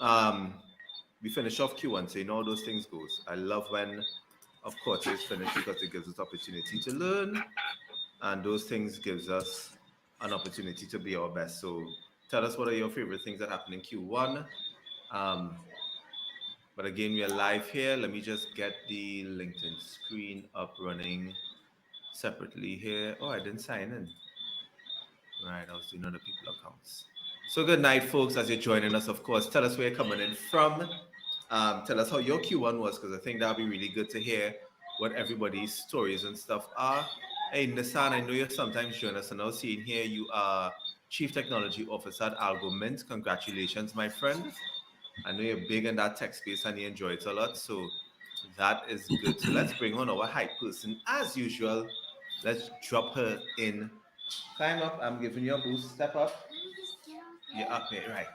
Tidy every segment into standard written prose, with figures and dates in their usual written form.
We finish off Q1, so you know how those things goes. I love when, of course, it's finished because it gives us opportunity to learn, and those things gives us an opportunity to be our best. So tell us what are your favorite things that happened in Q1. Um, but again, we are live here. Let me just get the LinkedIn screen up running separately here. Oh, I didn't sign in. Right, I was doing other people accounts. So good night, folks. As you're joining us, of course, tell us where you're coming in from. Tell us how your Q1 was, because I think that'll be really good to hear what everybody's stories and stuff are. Hey, Nissan, I know you sometimes join us, and now seeing here you are Chief Technology Officer at Algo Mint. Congratulations, my friend. I know you're big in that tech space and you enjoy it a lot, so that is good. So let's bring on our hype person as usual. Let's drop her in. Climb up. I'm giving you a boost. Step up. You're up here, right?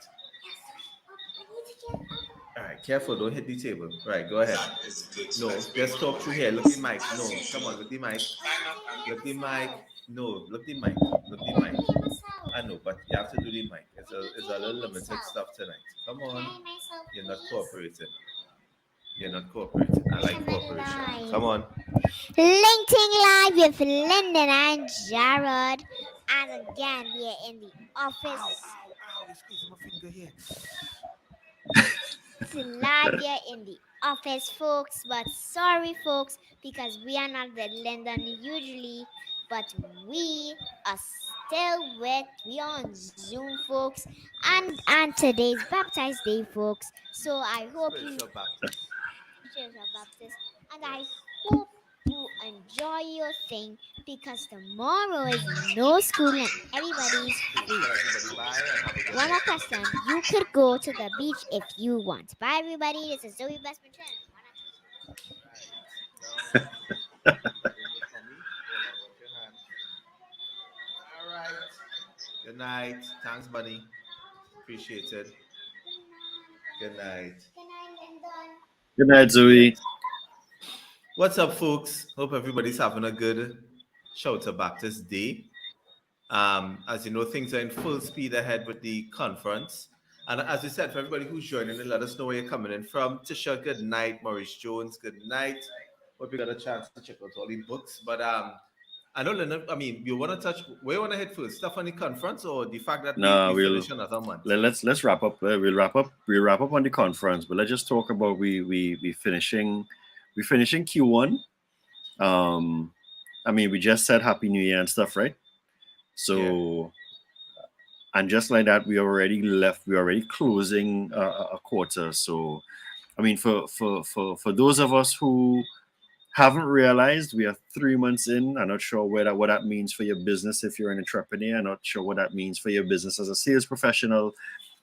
All right. Careful. Don't hit the table. Right. Go ahead. No, just talk through here. Look the mic. No, come on. Look the mic. Look the mic. No, look the mic. Look the mic. I know, but you have to do the mic. It's a little limited stuff tonight. Come on. You're not cooperating. You're not cooperating. I like cooperation. Come on. Linking live with Lyndon and Jared. And again, we are in the office. Ow. You're squeezing my finger here. Live here in the office, folks. But sorry, folks, because we are not the Lyndon usually. But we are still we are on Zoom, folks. And today's baptized day, folks. So I hope you Spiritual Baptist. Spiritual Baptist, and I Yes. hope you enjoy your thing because tomorrow is no school and everybody's Cool. free. Tell everybody bye and have a good One more night. question: you could go to the beach if you want. Bye, everybody. This is Zoe Best Friend. Right. Now, bring your tummy. Hold on. Watch your hands. All right. Good night. Thanks, Bunny. Appreciated. Good night. Good night, Lyndon. Good night, Zoe. Yes. What's up, folks? Hope everybody's having a good Shouter Baptist Day. As you know, things are in full speed ahead with the conference. And as you said, for everybody who's joining in, let us know where you're coming in from. Tisha, good night. Maurice Jones, good night. Hope you got a chance to check out all the books. But I know, Leonard, I mean, you want to touch, where you want to head first? Stuff on the conference or the fact that we No, finish another month? let's wrap up. We'll wrap up on the conference, but let's just talk about we finishing Q1. Um, I mean, we just said Happy New Year and stuff, right? Yeah. So, and just like that, we already left. We already closing a quarter. So, I mean, for those of us who haven't realized, we are 3 months in. I'm not sure what that means for your business if you're an entrepreneur. I'm not sure what that means for your business as a sales professional.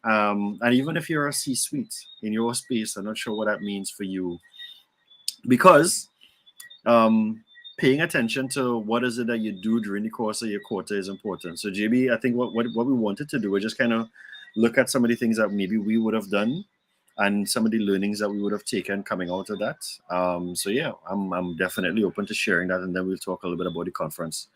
And even if you're a C-suite in your space, I'm not sure what that means for you because paying attention to what is it that you do during the course of your quarter is important. So JB, I think what we wanted to do was just kind of look at some of the things that maybe we would have done and some of the learnings that we would have taken coming out of that. So yeah, I'm definitely open to sharing that, and then we'll talk a little bit about the conference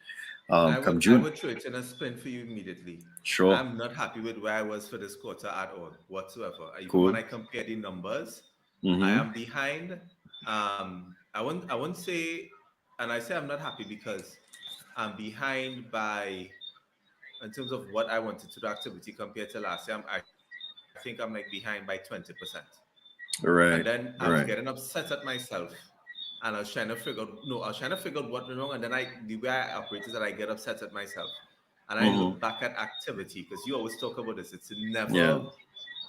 come I June. would throw it in a spin for you immediately. Sure, I'm not happy with where I was for this quarter at all, whatsoever. Even when cool. I compare the numbers, I Mm-hmm. am behind. I won't say, and I say I'm not happy because I'm behind by in terms of what I wanted to do activity compared to last year. I think I'm like behind by 20%. And then Right, I was getting right. upset at myself. And I was trying to figure out no, I was trying to figure out what went wrong. And then the way I operate is that I get upset at myself. And I look Mm-hmm. back at activity because you always talk about this. Yeah.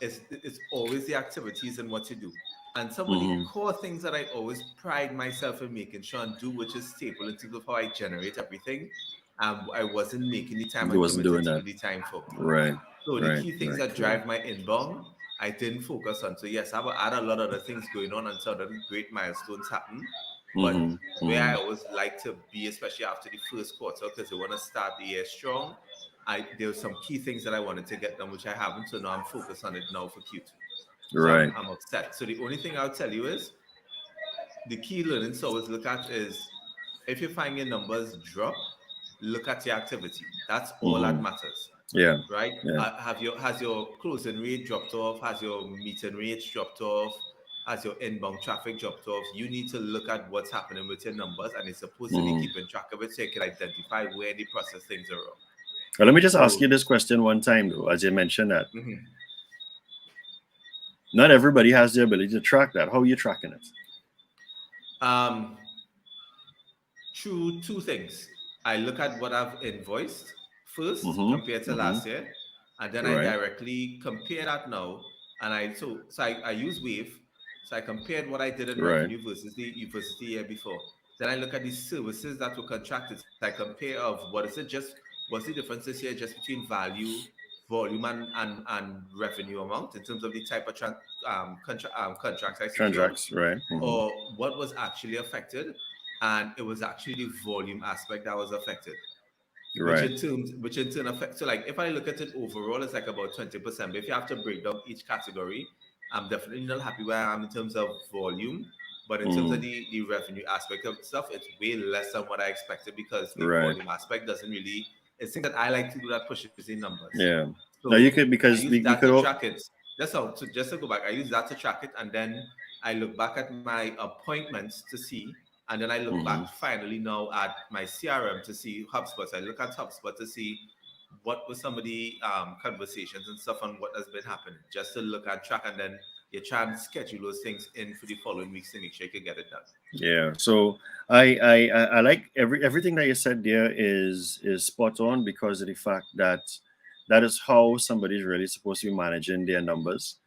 It's always the activities and what you do. And some of the Mm-hmm. core things that I always pride myself in making sure and do, which is staple in terms of how I generate everything, I wasn't making the time You and wasn't committing doing to that. do the time for. Right, So the right, key things right. that Cool. drive my inbound, I didn't focus on. So yes, I had a lot of other things going on and some other great milestones happen. But Mm-hmm. where I Mm-hmm. always like to be, especially after the first quarter, because I want to start the year strong. There were some key things that I wanted to get done, which I haven't. So now I'm focused on it now for Q2. So Right. I'm upset. So the only thing I'll tell you is the key learning to always look at is if you find your numbers drop, look at your activity. That's all that Mm-hmm. matters. Yeah. right? Yeah. Have your has your closing rate dropped off? Has your meeting rates dropped off? Has your inbound traffic dropped off? You need to look at what's happening with your numbers, and it's supposed to be Hmm. keeping track of it so you can identify where the process things are wrong. Well, let me just ask So, you this question one time, though, as you mentioned that mhm. not everybody has the ability to track that. How are you tracking it? um, through two things. I look at what I've invoiced first Mm-hmm. compared to Mm-hmm. last year, and then I Right. directly compare that now. And I use Wave, so I compared what I did in Right. revenue versus the year before. Then I look at the services that were contracted. So I compare of what is it just what's the difference this year just between value, volume, and revenue amount in terms of the type of contracts I secured, Transacts. Right. Mm-hmm. or what was actually affected, and it was actually the volume aspect that was affected, Right. which in turn affects. So like if I look at it overall, it's like about 20%. But if you have to break down each category, I'm definitely not happy where I am in terms of volume, but in terms of Mm. the revenue aspect of stuff, it's way less than what I expected because the Right. volume aspect doesn't really. It's things that I like to do that pushes the numbers. Yeah. No, you So could I because use we that could to all. track it. That's how. So just to go back, I use that to track it, and then I look back at my appointments to see, and then I look Mm-hmm. back finally now at my CRM to see HubSpot. So I look at HubSpot to see what were some of the conversations and stuff on what has been happening, just to look and track, and then you try and schedule those things in for the following weeks to make sure you can get it done. Yeah. So I like everything that you said there is spot on because of the fact that that is how somebody's really supposed to be managing their numbers.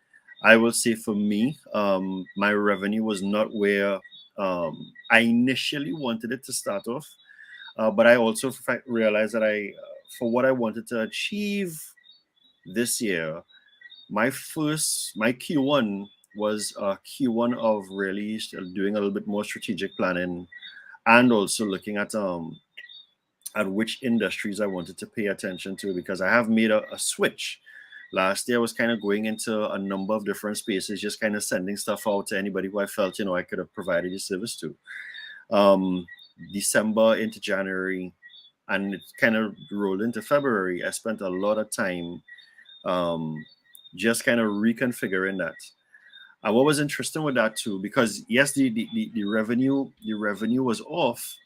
I will say for me, my revenue was not where I initially wanted it to start off, but I also realized that for what I wanted to achieve this year, my Q1 was a Q1 of really doing a little bit more strategic planning and also looking at which industries I wanted to pay attention to because I have made a switch. Last year I was kind of going into a number of different spaces, just kind of sending stuff out to anybody who I felt, I could have provided a service to. Um, December into January, and it kind of rolled into February. I spent a lot of time um, just kind of reconfiguring that. And what was interesting with that too, because yes, the revenue was off,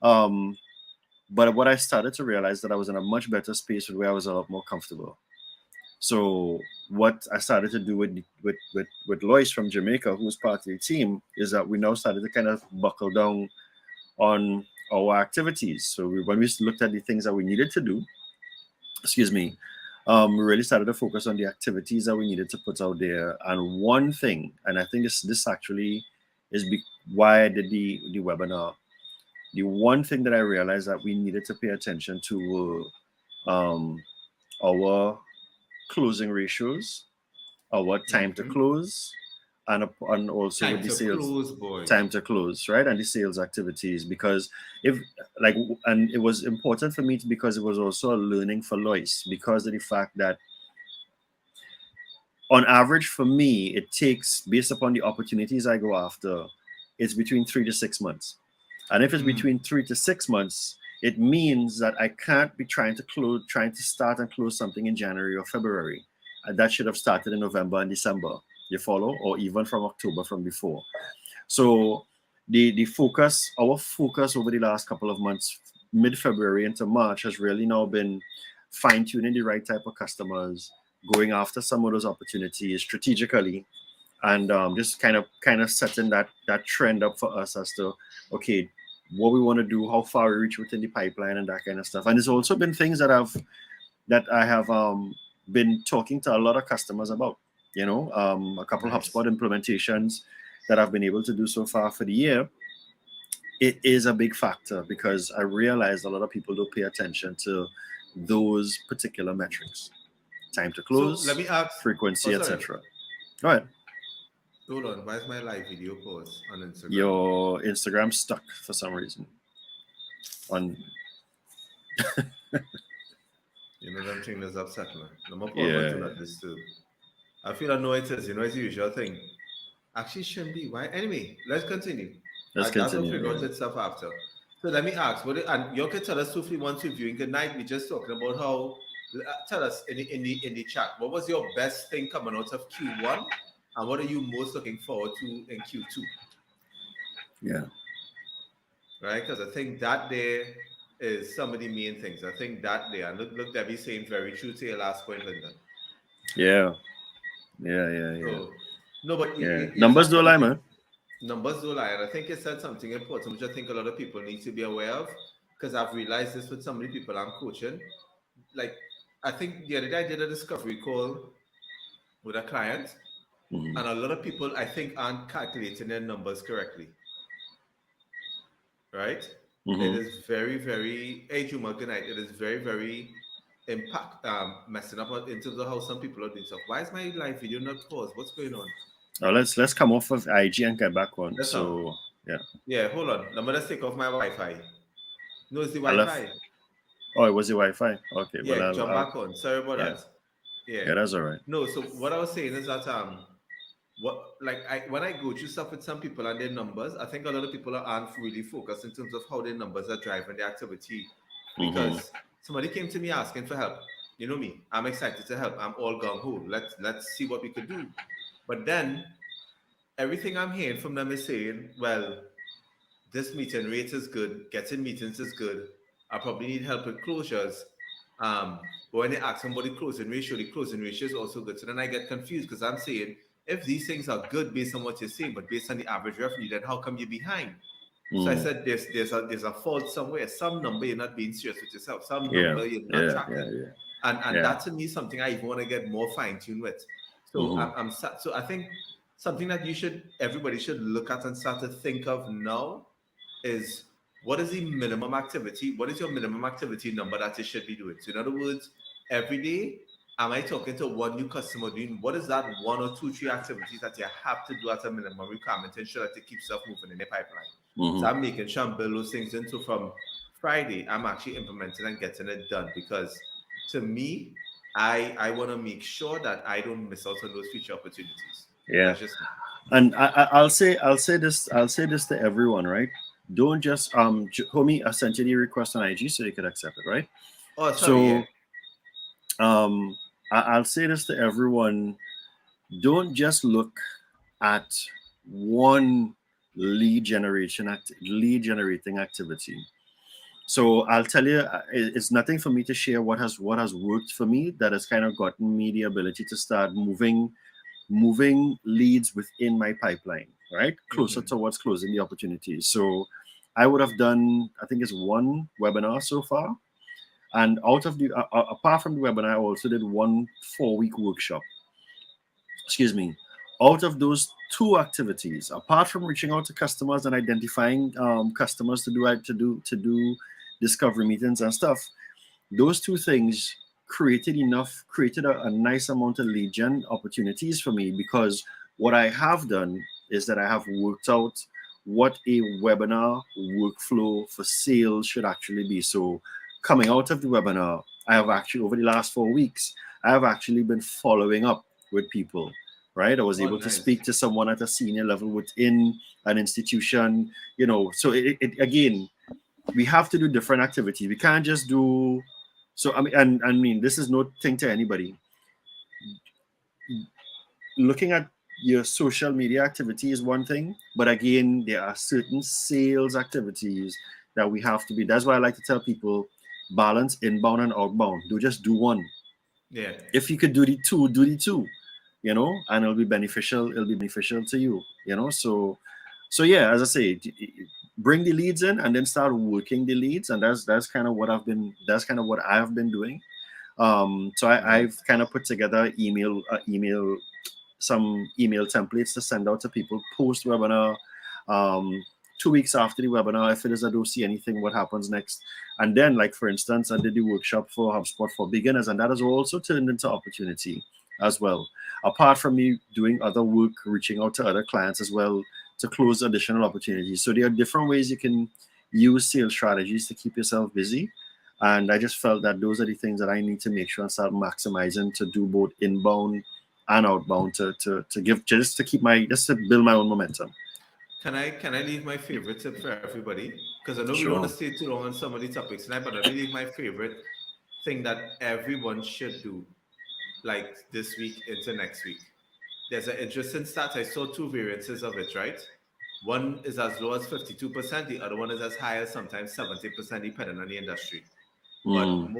um, but what I started to realize that I was in a much better space where I was a lot more comfortable. So what I started to do with Lois from Jamaica, who's part of the team, is that we now started to kind of buckle down on our activities. So when we looked at the things that we needed to do, excuse me, we really started to focus on the activities that we needed to put out there. And one thing, and I think this actually is why I did the webinar. The one thing that I realized that we needed to pay attention to were our closing ratios, our time to Hmm. close, and also with Time the to sales close, boy. time to close, right? And the sales activities because if like and it was important for me because it was also a learning for Lois because of the fact that on average for me it takes based upon the opportunities I go after, it's between 3 to 6 months. And if it's Mm. between 3 to 6 months, it means that I can't be trying to start and close something in January or February. And that should have started in November and December. You follow? Or even from October from before. So our focus over the last couple of months, mid-February into March, has really now been fine-tuning the right type of customers, going after some of those opportunities strategically, and just kind of setting that trend up for us as to okay, what we want to do, how far we reach within the pipeline, and that kind of stuff. And it's also been things that I have been talking to a lot of customers about. A couple Nice. HubSpot implementations that I've been able to do so far for the year. It is a big factor because I realize a lot of people don't pay attention to those particular metrics: time to So let close, me ask. Oh, frequency, sorry. etc. All right. Hold on. Why is my live video pause on Instagram? Your Instagram stuck for some reason. On You know them thing that's upset me. No more pause, but do Yeah, not disturb. I feel I know it is. It's the usual thing. Actually, shouldn't be. Why? Anyway, let's continue. let's That will continue. figure out Yeah. itself after. So let me ask. And you can tell us swiftly once reviewing. Good night. We're just talking about how. Tell us in the chat, what was your best thing coming out of Q1, and what are you most looking forward to in Q2? Yeah. Right? Because I think that there is some of the main things. I think that there, and look, Debbie saying very true to your last point, Lyndon. Yeah. Yeah. Yeah. Yeah. So, no, but Yeah. you Numbers said don't lie, something. man. Numbers don't lie, and I think you said something important, which I think a lot of people need to be aware of. Because I've realized this with so many people I'm coaching. Like, I think the other day I did a discovery call with a client, Mm-hmm. and a lot of people I think aren't calculating their numbers correctly. Right? It Mm-hmm. is very, very hey Juma, good night. It is very, very impact messing up in terms of how some people are doing stuff. Why is my live video not paused? What's going on? Let's come off of IG and get back on. That's all. So yeah, Yeah, hold on. I'm gonna take off my Wi-Fi. No, it's the I left. Wi-Fi. Oh, it was the Wi-Fi. Okay, well, Yeah, jump back on. Sorry about yeah, that. Yeah. yeah, that's all right. No, so what I was saying is that what like I when I go through stuff with some people and their numbers, I think a lot of people aren't really focused in terms of how their numbers are driving the activity. Mm-hmm. Because somebody came to me asking for help. You know me, I'm excited to help. I'm all gung ho. Let's see what we could do. But then everything I'm hearing from them is saying, well, this meeting rate is good, getting meetings is good. I probably need help with closures. But when they ask somebody closing ratio, the closing ratio is also good. So then I get confused because I'm saying if these things are good based on what you're saying, but based on the average revenue, then how come you're behind? So I Mm-hmm. said there's a fault somewhere, some number you're not being serious with yourself, some Yeah, number you're not yeah, yeah, tracking. yeah, And yeah. that to me is something I even want to get more fine-tuned with. So Mm-hmm. so I think something that everybody should look at and start to think of now is what is the minimum activity? What is your minimum activity number that you should be doing? So, in other words, every day, am I talking to one new customer doing what is that one or two, three activities that you have to do at a minimum requirement to ensure that you keep stuff moving in the pipeline? So, Mm-hmm. I'm making sure I'm building those things into from Friday, I'm actually implementing and getting it done because to me, I want to make sure that I don't miss out on those future opportunities. Yeah. That's just me. And I'll say this to everyone, right? Don't just homie, I sent you the request on IG so you could accept it, right? Oh, sorry, yeah. So um, I'll say this to everyone: don't just look at one lead generating activity. So I'll tell you, it's nothing for me to share what has worked for me that has kind of gotten me the ability to start moving leads within my pipeline, right? Closer Mm-hmm. towards closing the opportunities. So I would have done, I think it's one webinar so far. And out of the, apart from the webinar, I also did one 4-week workshop. Excuse me. Out of those two activities, apart from reaching out to customers and identifying customers to do discovery meetings and stuff, those two things created a nice amount of lead gen opportunities for me because what I have done is that I have worked out what a webinar workflow for sales should actually be. So coming out of the webinar, I have actually over the last 4 weeks, I have actually been following up with people. Right, I was Oh, able to nice. speak to someone at a senior level within an institution. So it again, we have to do different activities. We can't just do so. I mean, this is no thing to anybody. Looking at your social media activity is one thing, but again, there are certain sales activities that we have to be. That's why I like to tell people balance inbound and outbound. Do just do one. Yeah. If you could do the two, do the two. And it'll be beneficial. It'll be beneficial to you. So yeah, as I say, bring the leads in and then start working the leads, and that's kind of what I have been doing. So I've Nice. kind of put together some email templates to send out to people post webinar, um, 2 weeks after the webinar. If it is I don't see anything, what happens next? And then, like for instance, I did the workshop for HubSpot for beginners, and that has also turned into opportunity as well. Apart from me doing other work, reaching out to other clients as well to close additional opportunities. So there are different ways you can use sales strategies to keep yourself busy. And I just felt that those are the things that I need to make sure and start maximizing to do both inbound and outbound to give just to keep my just to build my own momentum. Can I leave my favorite tip for everybody? Because I know we don't want Sure. to stay too long on some of the topics tonight, but let me leave my favorite thing that everyone should do, like this week into next week. There's an interesting stat. I saw two variances of it, right? One is as low as 52%, the other one is as high as sometimes 70%, depending on the industry. But Mm.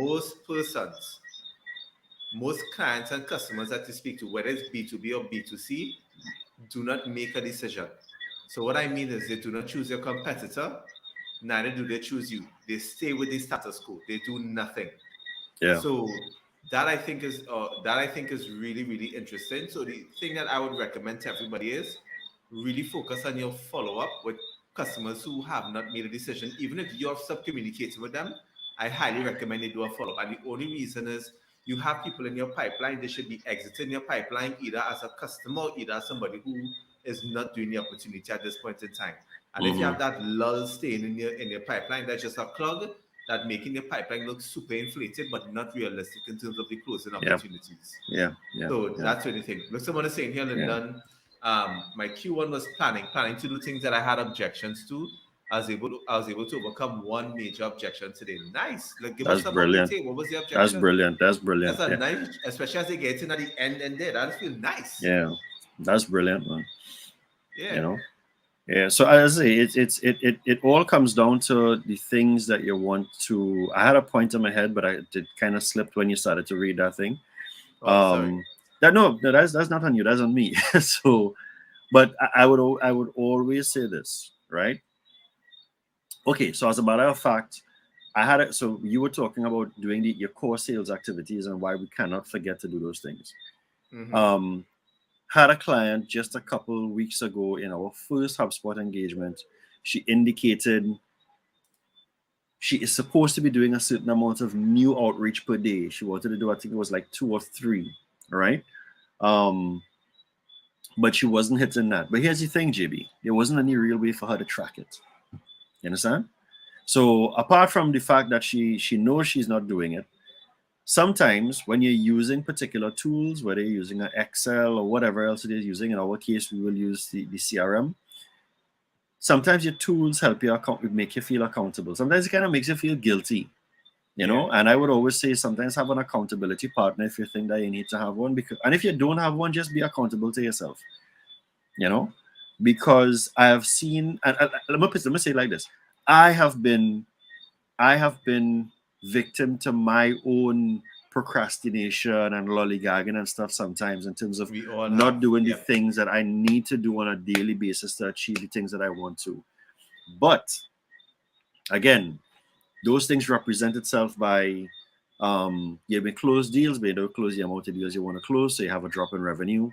most clients and customers that you speak to, whether it's B2B or B2C, do not make a decision. So what I mean is they do not choose your competitor, neither do they choose you. They stay with the status quo. They do nothing. Yeah. So that I think is really really interesting. So the thing that I would recommend to everybody is really focus on your follow up with customers who have not made a decision. Even if you're sub communicating with them, I highly recommend you do a follow up. And the only reason is you have people in your pipeline. They should be exiting your pipeline either as a customer or either as somebody who is not doing the opportunity at this point in time. And if you Hmm. have that lull staying in your pipeline, that's just a plug that making the pipeline look super inflated but not realistic in terms of the closing Yeah. opportunities. Yeah. Yeah. So Yeah. that's the only thing. Look, someone is saying here, Yeah. Lyndon, my Q1 was planning to do things that I had objections to. I was able to overcome one major objection today. Nice. Like give us That's some more brilliant. detail. What was the That's objection? brilliant. That's That's brilliant. a Yeah. nice, especially as they get in at the end and there. That feel nice. Yeah. That's brilliant, man. You Yeah. know. Yeah. So as I say, it all comes down to the things that you want to. I had a point in my head, but I did kind of slipped when you started to read that thing. Oh, sorry. Um. That no, no, that's not on you. That's on me. So, but I would always say this, right? Okay. So as a matter of fact, I had it. So you were talking about doing your core sales activities and why we cannot forget to do those things. Mm-hmm. Um, had a client just a couple weeks ago in our first HubSpot engagement. She indicated she is supposed to be doing a certain amount of new outreach per day. She wanted to do, I think it was like two or three, right? Um, but she wasn't hitting that. But here's the thing, JB, there wasn't any real way for her to track it. You understand? So apart from the fact that she knows she's not doing it, sometimes when you're using particular tools, whether you're using an Excel or whatever else it is using, in our case, we will use the CRM. Sometimes your tools help you make you feel accountable. Sometimes it kind of makes you feel guilty, you Yeah. know. And I would always say sometimes have an accountability partner if you think that you need to have one. Because and if you don't have one, just be accountable to yourself, you know. Because I have seen, and let me say it like this: I have been I have been victim to my own procrastination and lollygagging and stuff sometimes in terms of We all not have. doing the Yep. things that I need to do on a daily basis to achieve the things that I want to. But again, those things represent itself by you may close deals, but you don't close the amount of deals you want to close, so you have a drop in revenue.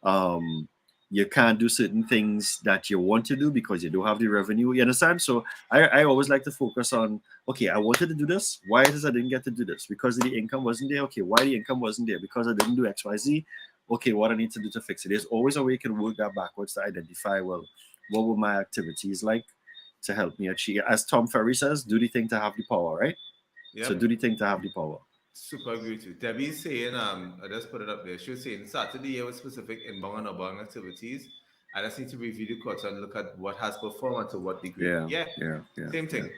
Um, you can't do certain things that you want to do because you don't have the revenue. You understand? So I always like to focus on okay, I wanted to do this. Why is it I didn't get to do this? Because the income wasn't there. Okay, why the income wasn't there? Because I didn't do XYZ. Okay, what I need to do to fix it. There's always a way you can work that backwards to identify, well, what were my activities like to help me achieve? As Tom Ferry says, do the thing to have the power, right? So Yep. do the thing to have the power. Super agree with you. Debbie's saying, I just put it up there. She was saying Saturday here with specific inbound and outbound activities. I just need to review the quarter and look at what has performed and to what degree. Yeah, Yeah, yeah, yeah, same yeah, thing.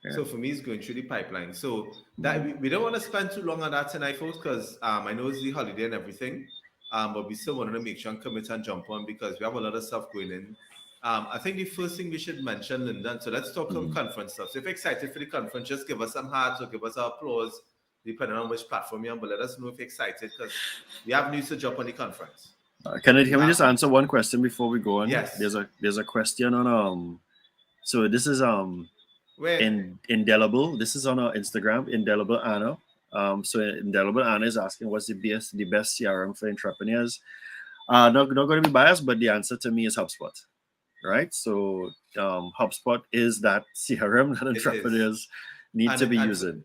yeah. So for me, it's going through the pipeline. So that Mm. we don't want to spend too long on that tonight, folks, because I know it's the holiday and everything. But we still wanted to make sure and commit and jump on because we have a lot of stuff going in. I think the first thing we should mention, Linda, so let's talk some Mm. conference stuff. So if you're excited for the conference, just give us some hearts or give us our applause depending on which platform you're on. But let us know if you're excited because we have news to drop on the conference. Can we just Last, answer one question before we go on? yes, There's a question on so this is where indelible. This is on our Instagram, indelible Anna. So indelible Anna is asking what's the best CRM for entrepreneurs. Not going to be biased, but the answer to me is HubSpot, right? So HubSpot is that CRM that it is, entrepreneurs need to be and using.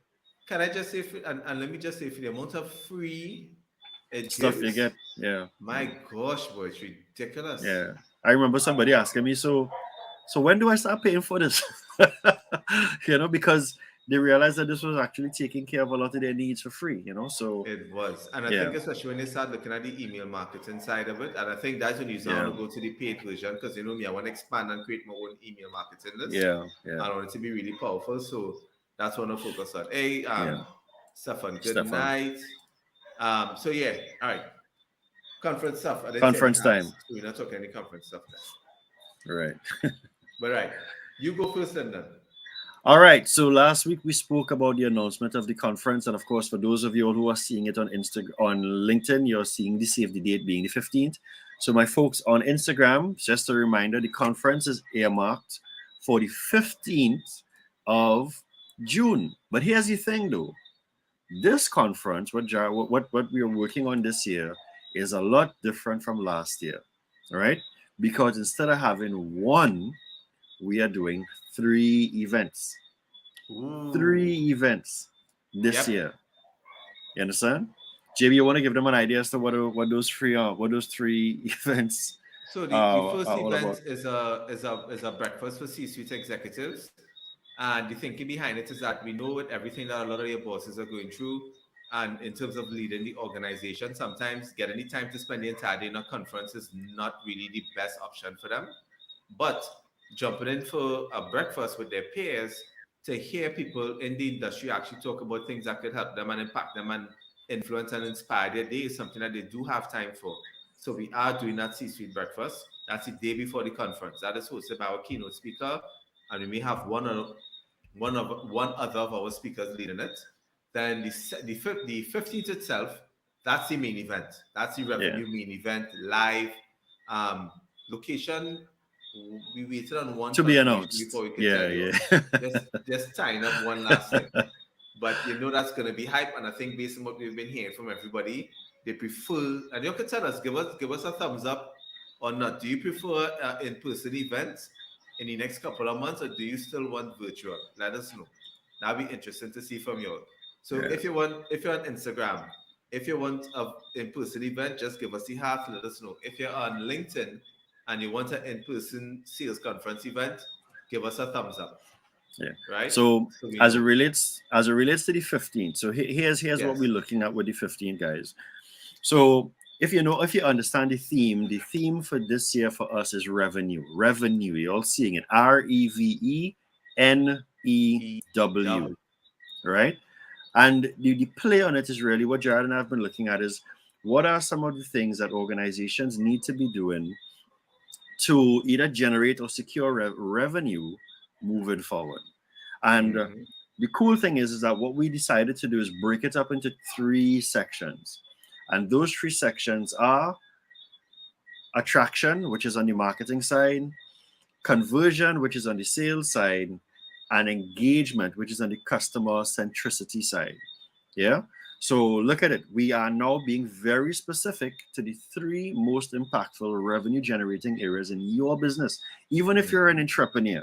can I just say, and let me just say, for the amount of free it Stuff you gives, get, yeah, my gosh, boy, it's ridiculous. yeah. I remember somebody asking me, so when do I start paying for this? You know, because they realized that this was actually taking care of a lot of their needs for free, you know. So It was. And I yeah, think especially when they start looking at the email marketing side of it, and I think that's when you want yeah, to go to the paid version because you know me, I want to expand and create my own email marketing list. yeah, yeah, I want it to be really powerful. So that's what I focus on. Hey, yeah. Stefan, good Stefan. night. So yeah, all right. Conference stuff. I didn't see any Conference time. hands, so we're not talking any conference stuff then. Right. But right, you go first, Lyndon. All right. So last week we spoke about the announcement of the conference, and of course, for those of you all who are seeing it on Instagram, on LinkedIn, you're seeing the save the date being the 15th. So my folks on Instagram, just a reminder, the conference is earmarked for the 15th of June. But here's the thing, though. This conference, what we are working on this year, is a lot different from last year, all right? Because instead of having one, we are doing three events. Ooh. Three events this Yep. year. You understand? JB, you want to give them an idea as to what those three are, what those three events So the first are all about? event is a breakfast for C-suite executives, and the thinking behind it is that we know with everything that a lot of your bosses are going through, and in terms of leading the organization, sometimes getting the time to spend the entire day in a conference is not really the best option for them. But jumping in for a breakfast with their peers to hear people in the industry actually talk about things that could help them and impact them and influence and inspire their day is something that they do have time for. So we are doing that C-suite breakfast. That's the day before the conference. That is hosted by our keynote speaker, and we may have one other of our speakers leading it. Then the 15th itself, that's the main event. That's the Yeah. revenue main event, live. Um, Location, we waited on one To be confirmation announced. before we could Yeah, tell you. yeah. Just tying up one last thing. But you know that's going to be hype, and I think based on what we've been hearing from everybody, they prefer. And you can tell us, give us a thumbs up or not. Do you prefer in-person events in the next couple of months, or do you still want virtual? Let us know. That'll be interesting to see from you. So Yeah. if you're on Instagram, if you want a in-person event, just give us the heart. Let us know. If you're on LinkedIn and you want an in-person sales conference event, give us a thumbs up. Yeah. Right? So So we as it know. relates to the 15th, so here's what we're Yes. looking at with the 15th, guys. So if you understand the theme for this year for us is revenue. Revenue. You're all seeing it. REVENEW. EW. Right? And the play on it is really what Jared and I have been looking at is what are some of the things that organizations need to be doing to either generate or secure revenue moving forward. And Mm-hmm. the cool thing is that what we decided to do is break it up into three sections. And those three sections are attraction, which is on the marketing side, conversion, which is on the sales side, and engagement, which is on the customer centricity side. Yeah. So look at it. We are now being very specific to the three most impactful revenue generating areas in your business, even if you're an Mm-hmm. entrepreneur.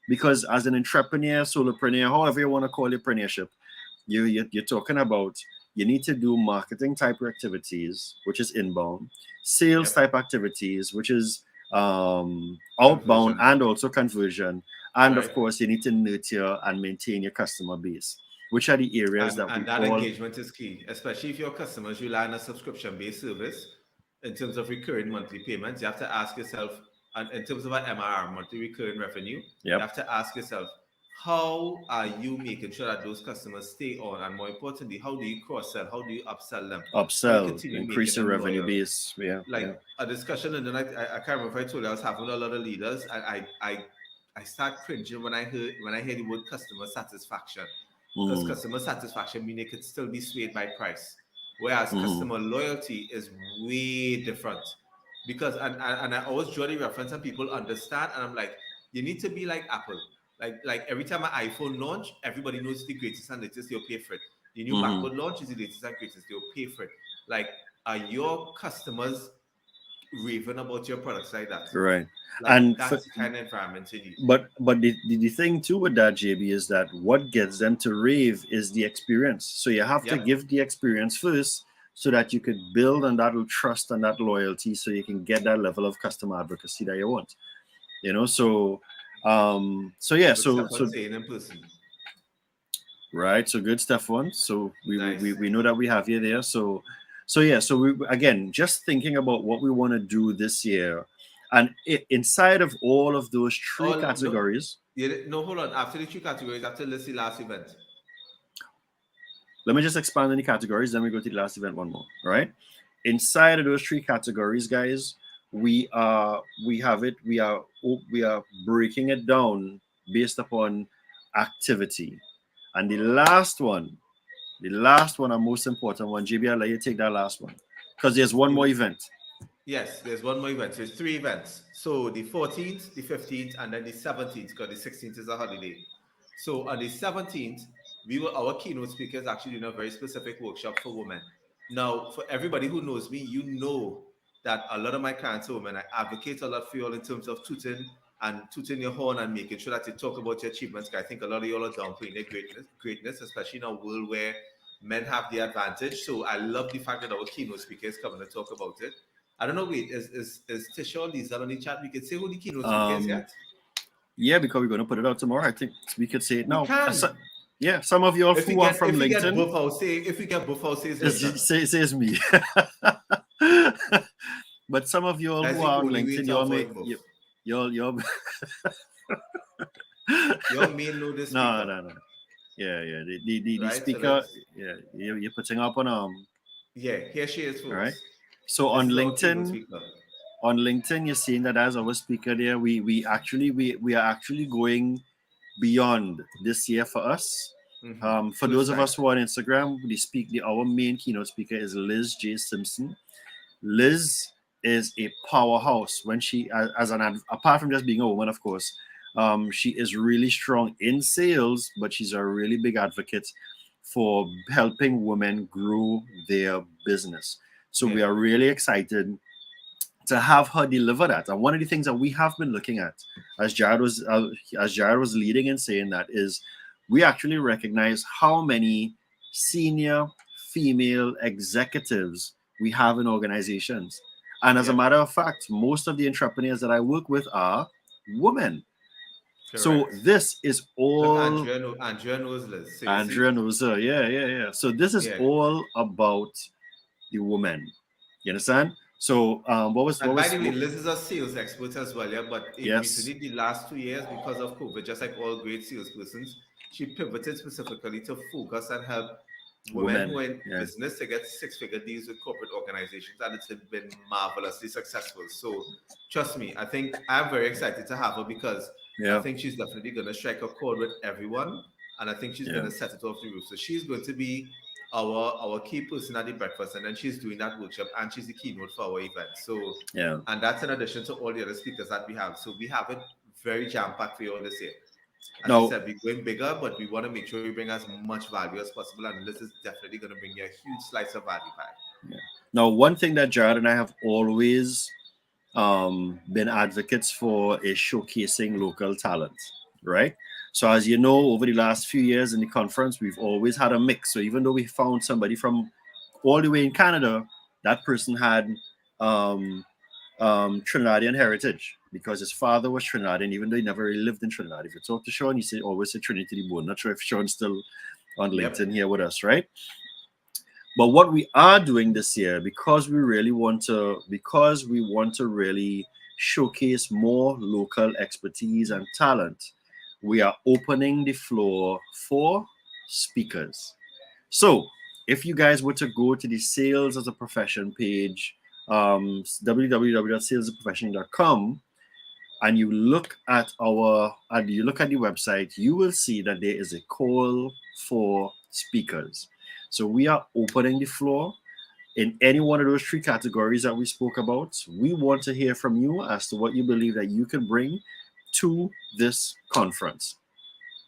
Because as an entrepreneur, solopreneur, however you want to call your preneurship, you're talking about you need to do marketing type activities, which is inbound, sales Yep. type activities, which is outbound Conversion. and also conversion. And of Right. course, you need to nurture and maintain your customer base, which are the areas And that we and that all. engagement is key, especially if your customers rely on a subscription-based service in terms of recurring monthly payments. You have to ask yourself, and in terms of an MRR, monthly recurring revenue, you Yep. have to ask yourself, how are you making sure that those customers stay on? And more importantly, how do you cross-sell? How do you upsell them? How you Upsell, continue making increase your them revenue loyal? base. Yeah, Like yeah. a discussion, and then I can't remember if I told you I was having with a lot of leaders, and I start cringing when I hear the word customer satisfaction, because Mm, customer satisfaction means it could still be swayed by price, whereas mm, customer loyalty is way different. Because and I always draw the reference and people understand, and I'm like, you need to be like Apple. Like every time an iPhone launch, everybody knows it's the greatest and latest, they'll pay for it. The new mm-hmm. MacBook launch is the latest and greatest, they'll pay for it. Like, are your customers raving about your products like that? Right. Like, And for, that's the kind of environment you need. but the thing too with that, JB, is that what gets them to rave is the experience. So you have to Yep. give the experience first so that you could build on that trust and that loyalty so you can get that level of customer advocacy that you want. So yeah, Good stuff on so saying in person. right, so good stuff one. So Nice. we know that we have you there. So yeah, so we again just thinking about what we want to do this year. And inside of all of those three Oh no, categories. no, hold on. After the two categories, after let's see last event. Let me just expand on the categories, then we go to the last event one more. All right. Inside of those three categories, guys, we have it. We are breaking it down based upon activity. And the last one, and most important one, JB, I'll let you take that last one because there's one more You, event. yes, there's one more event. So it's three events. So the 14th, the 15th, and then the 17th, because the 16th is a holiday. So on the 17th, our keynote speaker is actually doing a very specific workshop for women. Now, for everybody who knows me, you know that a lot of my clients are women. I advocate a lot for you all in terms of tooting your horn and making sure that you talk about your achievements. 'Cause I think a lot of you all are downplaying their greatness, especially in a world where men have the advantage. So I love the fact that our keynote speaker is coming to talk about it. I don't know. Wait, is Tisha or Lisa on the chat? We can say who the keynote speaker is Um, yet. yeah, because we're going to put it out tomorrow. I think we could say it We now. can. Yeah, some of y'all who are from If we get LinkedIn, both our say if we get both our says listen. says me. But some of y'all That's who the are on only way LinkedIn, to y'all may avoid both. y'all Your main know the no, speaker, no, no. Yeah, yeah. The right? So speaker, let's yeah, you're putting up on yeah, here she is, all right. folks. So This on is our keynote LinkedIn, speaker. you're seeing that as our speaker there. We are actually going beyond this year for us. For those First of time. us who are on Instagram, our main keynote speaker is Liz J. Simpson. Liz is a powerhouse when apart from just being a woman, of course. She is really strong in sales, but she's a really big advocate for helping women grow their business. So Yeah. we are really excited to have her deliver that. And one of the things that we have been looking at, as Jared was leading and saying that, is we actually recognize how many senior female executives we have in organizations. And as a Yep. matter of fact, most of the entrepreneurs that I work with are women. So Correct. this is Look, all Andrea knows Liz. So you Andrea see? knows her. Yeah, yeah, yeah. So this is Yeah. all about the woman. You understand? So And by the way, Liz is a sales expert as well, yeah. But in yes, recently, the last 2 years, because of COVID, just like all great salespersons, she pivoted specifically to focus and help women who women. are in Yeah, business to get six-figure deals with corporate organizations, and it's been marvelously successful. So, trust me, I think I'm very excited to have her because I yeah, think she's definitely going to strike a chord with everyone, and I think she's going yeah, to set it off the roof. So she's going to be our key person at the breakfast, and then she's doing that workshop, and she's the keynote for our event. So, yeah. and that's in addition to all the other speakers that we have. So we have it very jam packed for you all this year. As I Now, said, we're going bigger, but we want to make sure we bring as much value as possible. And this is definitely going to bring you a huge slice of value pie. yeah. Now, one thing that Jared and I have always been advocates for is showcasing local talent, right? So, as you know, over the last few years in the conference, we've always had a mix. So, even though we found somebody from all the way in Canada, that person had um, Trinidadian heritage because his father was Trinidadian, even though he never really lived in Trinidad. If you talk to Sean, he always say Trinity the Bone. Not sure if Sean's still on Yep. LinkedIn here with us, right? But what we are doing this year, because we want to really showcase more local expertise and talent, we are opening the floor for speakers. So if you guys were to go to the Sales as a Profession page, www.salesasprofession.com, and you look at the website, you will see that there is a call for speakers. So we are opening the floor in any one of those three categories that we spoke about. We want to hear from you as to what you believe that you can bring to this conference.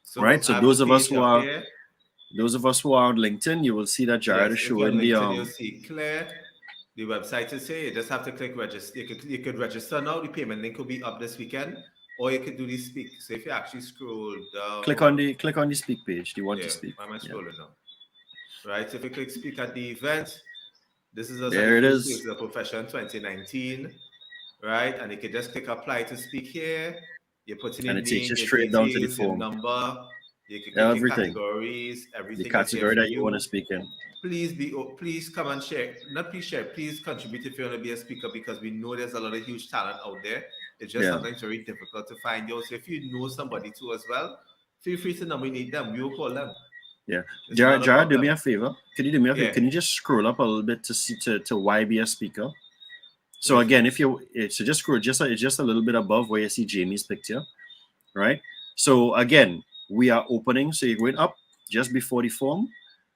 So Right. look, So I have the those of us page who up are here. those of us who are on LinkedIn, you will see that Jared is Yes, if you're on showing the LinkedIn, you'll see Claire. The website is here. You just have to click register. You could register now. The payment link will be up this weekend, or you could do the speak. So if you actually scroll down, click on the speak page. Do you want to yeah, speak? why am I Yeah. scrolling now? Right. So if you click speak at the event, this is us at the There it first is. Sales of Profession 2019, right? And you can just click apply to speak here. You put in your And it takes name, you your straight down to the details, your form. number. You can click your Everything. categories. The Everything is here category for that you want to you. speak in. Please come and share. Not please share. Please contribute if you want to be a speaker because we know there's a lot of huge talent out there. It's just Yeah. sometimes very difficult to find you. So if you know somebody too as well, feel free to nominate them. We will call them. Yeah. It's not a Jared, do me problem. a favor. Can you do me a favor? Yeah. Can you just scroll up a little bit to see to why be a speaker? So Where's again, it? if you so just scroll it's just a little bit above where you see Jamie's picture, right? So again, we are opening. So you're going up just before the form.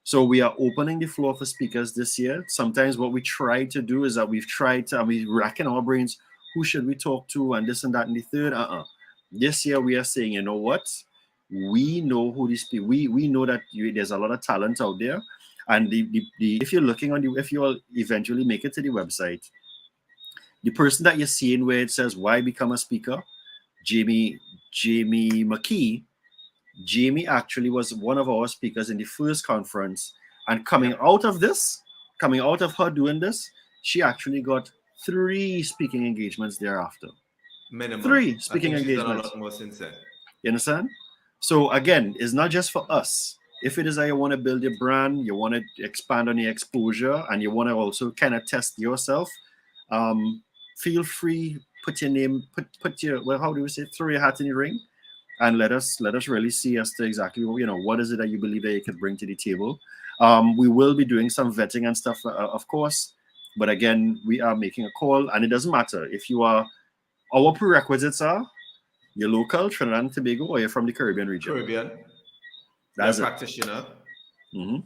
So we are opening the floor for speakers this year. Sometimes what we try to do is that we've tried to, and we racking our brains, who should we talk to, and this and that and the third. This year we are saying, you know what? We know who these people. We know that there's a lot of talent out there, and the if you're looking on the if you will eventually make it to the website, the person that you're seeing where it says why become a speaker, Jamie Jamie McKee. Jamie actually was one of our speakers in the first conference, and Yep. coming out of her doing this, she actually got 3 speaking engagements thereafter. Minimum. Three I speaking think she's done a engagements. lot more since then. You understand? So again, it's not just for us. If it is that you want to build your brand, you want to expand on your exposure, and you want to also kind of test yourself, feel free. Put your name. Put your well. How do we say? Throw your hat in the ring, and let us really see as to exactly what is it that you believe that you could bring to the table. We will be doing some vetting and stuff, of course, but again, we are making a call, and it doesn't matter if you are. Our prerequisites are you're local, Trinidad and Tobago, or you're from the Caribbean region. Caribbean, you're a That's it. practitioner. Hmm.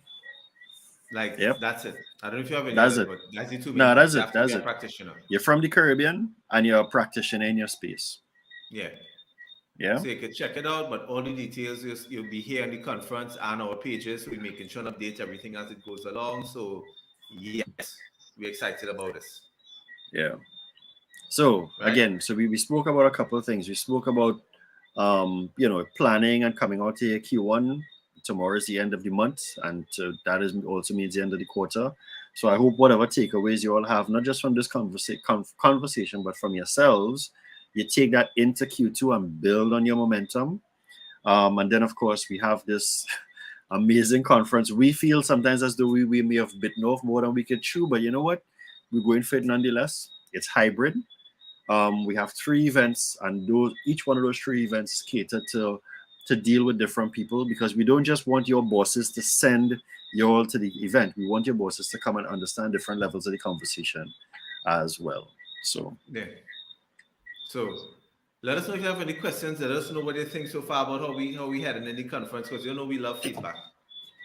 Like Yep, that's it. I don't know if you have any that's others, it. but that's the two main No, things. that's You it. have to be That's a it. practitioner. You're from the Caribbean, and you're a practitioner in your space. Yeah. Yeah. So you can check it out, but all the details you'll be here in the conference and our pages. We're making sure and update everything as it goes along. So yes, we're excited about this. Yeah. So Right? again, we spoke about a couple of things. We spoke about planning and coming out to Q1. Tomorrow is the end of the month, and that is also means the end of the quarter. So I hope whatever takeaways you all have, not just from this conversation, but from yourselves, you take that into Q2 and build on your momentum. And then, of course, we have this amazing conference. We feel sometimes as though we may have bitten off more than we could chew, but you know what? We're going for it nonetheless. It's hybrid. We have 3 events, and each one of those 3 events is catered to deal with different people, because we don't just want your bosses to send you all to the event. We want your bosses to come and understand different levels of the conversation as well. So, Yeah. So let us know if you have any questions. Let us know what you think so far about how we had in the conference, because we love feedback,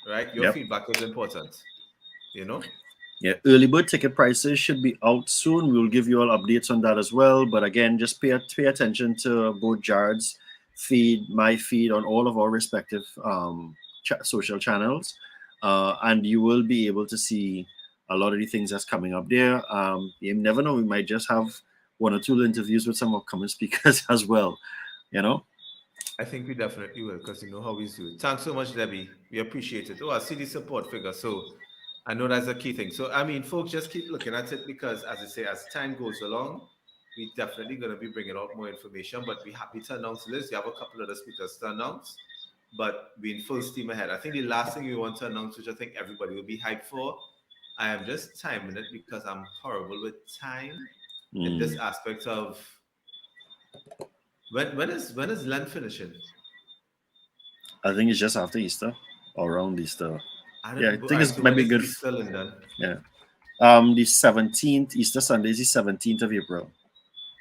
right? Your yep. feedback is important. You know? Yeah, early bird ticket prices should be out soon. We will give you all updates on that as well. But again, just pay attention to both Jared's feed, my feed, on all of our respective social channels, and you will be able to see a lot of the things that's coming up there. You never know; we might just have 1 or 2 interviews with some upcoming speakers as well. You know. I think we definitely will, because you know how we do it. Thanks so much, Debbie. We appreciate it. Oh, I see the support figure. So I know that's a key thing. So I mean, folks, just keep looking at it, because as I say, as time goes along, we definitely going to be bringing out more information. But we're happy to announce this. We have a couple of the speakers to announce, but we're in full steam ahead. I think the last thing we want to announce, which I think everybody will be hyped for, I am just timing it because I'm horrible with time in this Mm, aspect of when is Lent finishing? I think it's just after Easter, or around Easter. I Yeah, don't. I All think right. it So might when be is good. Easter, London? Yeah. The 17th, Easter Sunday is the 17th of April.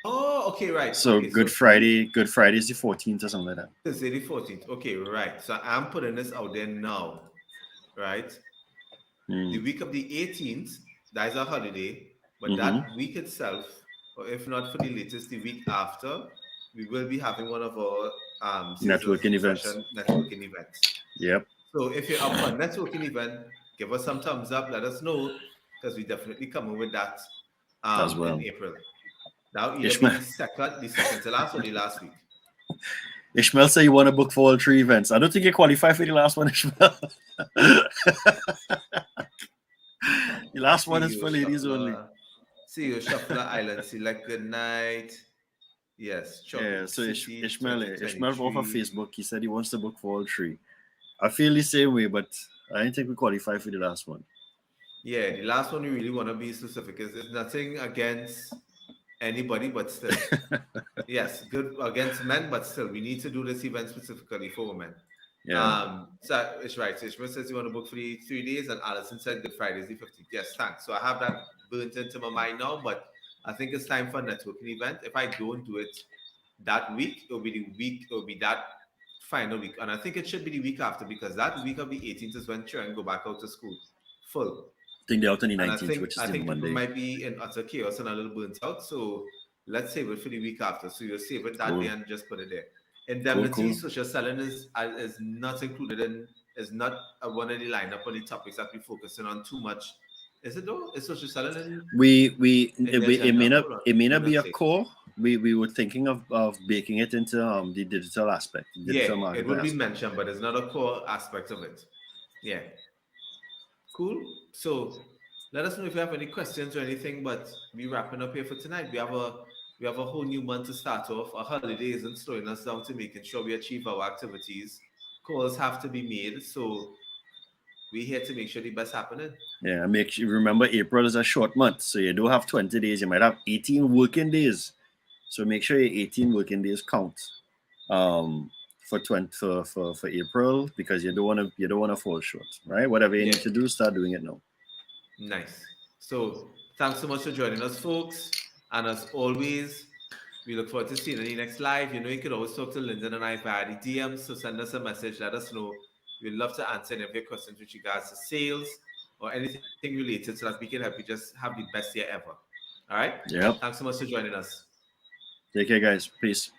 Oh, okay, right. So Okay, so Good Friday is the 14th or something like that. Thursday the 14th. Okay, right. So I'm putting this out there now, right? The Mm. week of the 18th, that is a holiday, but Mm-hmm. that week itself, or if not for the latest, the week after, we will be having one of our Sizzles Networking events. Session networking events. Yep, So if you're up for a networking event, give us some thumbs up, let us know, because we definitely coming with that as in well. April. That'll either be Ishmael the second to last, or the last week. Ishmael say you want to book for all 3 events. I don't think you qualify for the last one, Ishmael. The last one is CEO for ladies only. Shuffler, CEO Shuffler Island Select Good Night. Yes, Yeah, Chocolate so City Ishmael off of 2023. Facebook, he said he wants to book for all 3. I feel the same way, but I don't think we qualify for the last one. Yeah, the last one we really want to be specific. It's nothing against anybody, but still. Yes, good against men, but still, we need to do this event specifically for women. Yeah. So it's right. So Ishmael says you want to book for the 3 days, and Allison said Good Friday is the 15th. Yes, thanks. So I have that burnt into my mind now, but I think it's time for a networking event. If I don't do it that week, it'll be that final week. And I think it should be the week after because that week of the 18th is when children go back out to school full. I think they're out on the And 19th, which is I the think people Monday. might be in utter chaos and a little burnt out. So let's save it for the week after. So you'll save it that day Cool. and just put it there. Cool, Indemnity, cool. social selling is not included in is not a one of the lineup on the topics that we're focusing on too much. Is it though? Is social selling in the agenda? Hold on, it may for not be goodness a sake. core. We were thinking of baking it into the digital aspect, Yeah, digital it marketing will be aspect. mentioned, but it's not a core aspect of it. Yeah. Cool. So let us know if you have any questions or anything. But we wrapping up here for tonight. We have a whole new month to start off. A holiday isn't slowing us down to making sure we achieve our activities. Calls have to be made. So we're here to make sure the best happening. Yeah, make sure remember April is a short month, so you don't have 20 days. You might have 18 working days. So make sure your 18 working days count. For 20 for April because you don't want to fall short, right? Whatever you Yeah. need to do, start doing it now. Nice. So thanks so much for joining us, folks. And as always, we look forward to seeing you in the next live. You know, you could always talk to Lyndon and I via the DMs. So send us a message, let us know. We'd love to answer any of your questions with regards to sales or anything related so that we can help you just have the best year ever. All right. Yep. Thanks so much for joining us. Take care, guys. Peace.